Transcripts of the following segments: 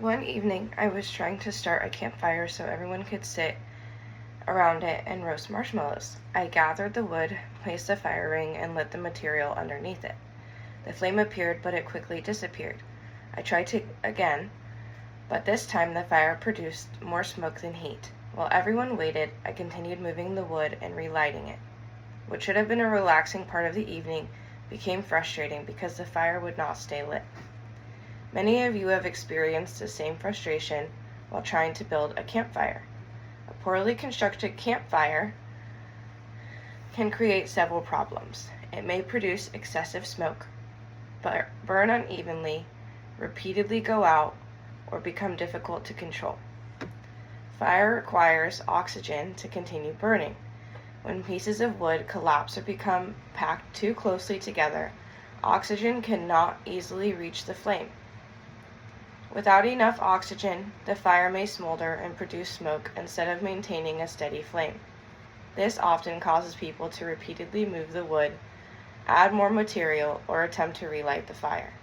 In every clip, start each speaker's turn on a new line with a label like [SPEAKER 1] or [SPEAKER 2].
[SPEAKER 1] One evening, I was trying to start a campfire so everyone could sit around it and roast marshmallows. I gathered the wood, placed a fire ring, and lit the material underneath it. The flame appeared, but it quickly disappeared. I tried again, but this time the fire produced more smoke than heat. While everyone waited, I continued moving the wood and relighting it. What should have been a relaxing part of the evening became frustrating because the fire would not stay lit. Many of you have experienced the same frustration while trying to build a campfire. A poorly constructed campfire can create several problems. It may produce excessive smoke, burn unevenly, repeatedly go out, or become difficult to control. Fire requires oxygen to continue burning. When pieces of wood collapse or become packed too closely together, oxygen cannot easily reach the flame. Without enough oxygen, the fire may smolder and produce smoke instead of maintaining a steady flame. This often causes people to repeatedly move the wood, add more material, or attempt to relight the fire.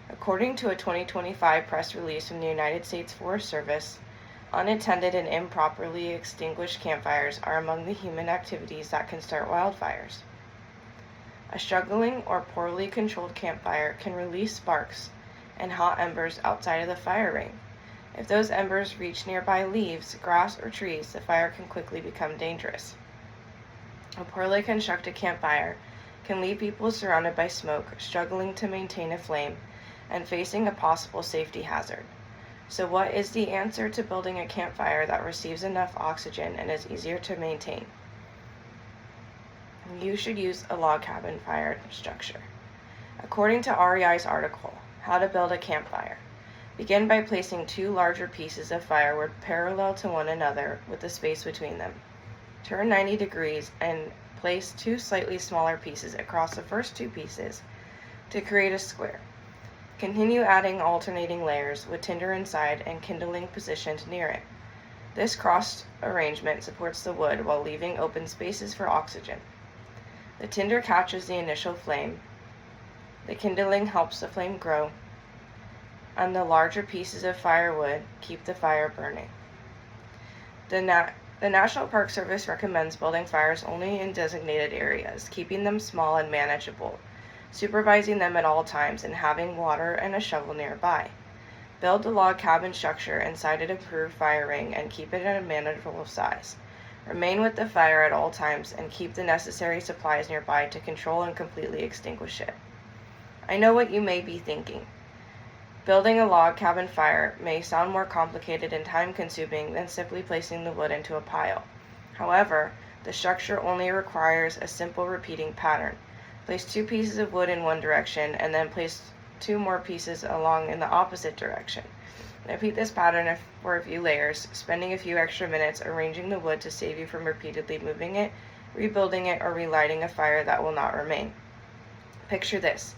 [SPEAKER 1] According to a 2025 press release from the United States Forest Service, unattended and improperly extinguished campfires are among the human activities that can start wildfires. A struggling or poorly controlled campfire can release sparks and hot embers outside of the fire ring. If those embers reach nearby leaves, grass, or trees, the fire can quickly become dangerous. A poorly constructed campfire can leave people surrounded by smoke, struggling to maintain a flame, and facing a possible safety hazard. So what is the answer to building a campfire that receives enough oxygen and is easier to maintain? You should use a log cabin fire structure. According to REI's article, How to Build a Campfire, begin by placing two larger pieces of firewood parallel to one another with a space between them. Turn 90 degrees and place two slightly smaller pieces across the first two pieces to create a square. Continue adding alternating layers with tinder inside and kindling positioned near it. This crossed arrangement supports the wood while leaving open spaces for oxygen. The tinder catches the initial flame, the kindling helps the flame grow, and the larger pieces of firewood keep the fire burning. The National Park Service recommends building fires only in designated areas, keeping them small and manageable, supervising them at all times, and having water and a shovel nearby. Build a log cabin structure inside an approved fire ring and keep it at a manageable size. Remain with the fire at all times and keep the necessary supplies nearby to control and completely extinguish it. I know what you may be thinking. Building a log cabin fire may sound more complicated and time-consuming than simply placing the wood into a pile. However, the structure only requires a simple repeating pattern. Place two pieces of wood in one direction and then place two more pieces along in the opposite direction. Repeat this pattern for a few layers, spending a few extra minutes arranging the wood to save you from repeatedly moving it, rebuilding it, or relighting a fire that will not remain. Picture this.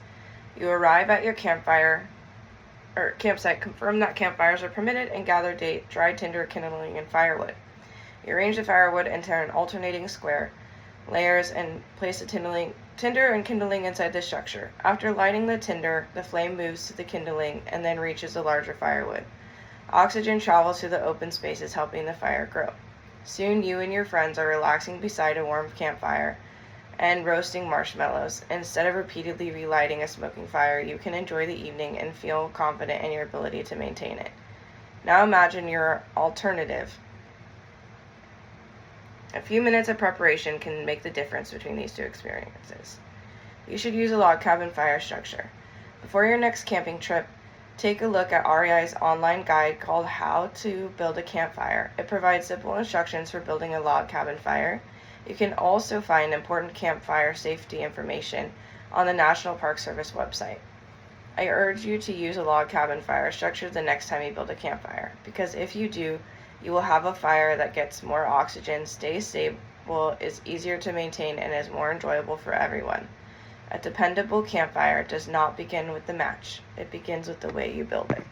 [SPEAKER 1] You arrive at your campsite, confirm that campfires are permitted, and gather dry tinder, kindling, and firewood. You arrange the firewood into an alternating square layers and place the tinder and kindling inside the structure. After lighting the tinder, the flame moves to the kindling and then reaches the larger firewood. Oxygen travels through the open spaces, helping the fire grow. Soon you and your friends are relaxing beside a warm campfire and roasting marshmallows. Instead of repeatedly relighting a smoking fire, you can enjoy the evening and feel confident in your ability to maintain it. Now imagine your alternative. A few minutes of preparation can make the difference between these two experiences. You should use a log cabin fire structure. Before your next camping trip, take a look at REI's online guide called How to Build a Campfire. It provides simple instructions for building a log cabin fire. You can also find important campfire safety information on the National Park Service website. I urge you to use a log cabin fire structure the next time you build a campfire, because if you do, you will have a fire that gets more oxygen, stays stable, is easier to maintain, and is more enjoyable for everyone. A dependable campfire does not begin with the match. It begins with the way you build it.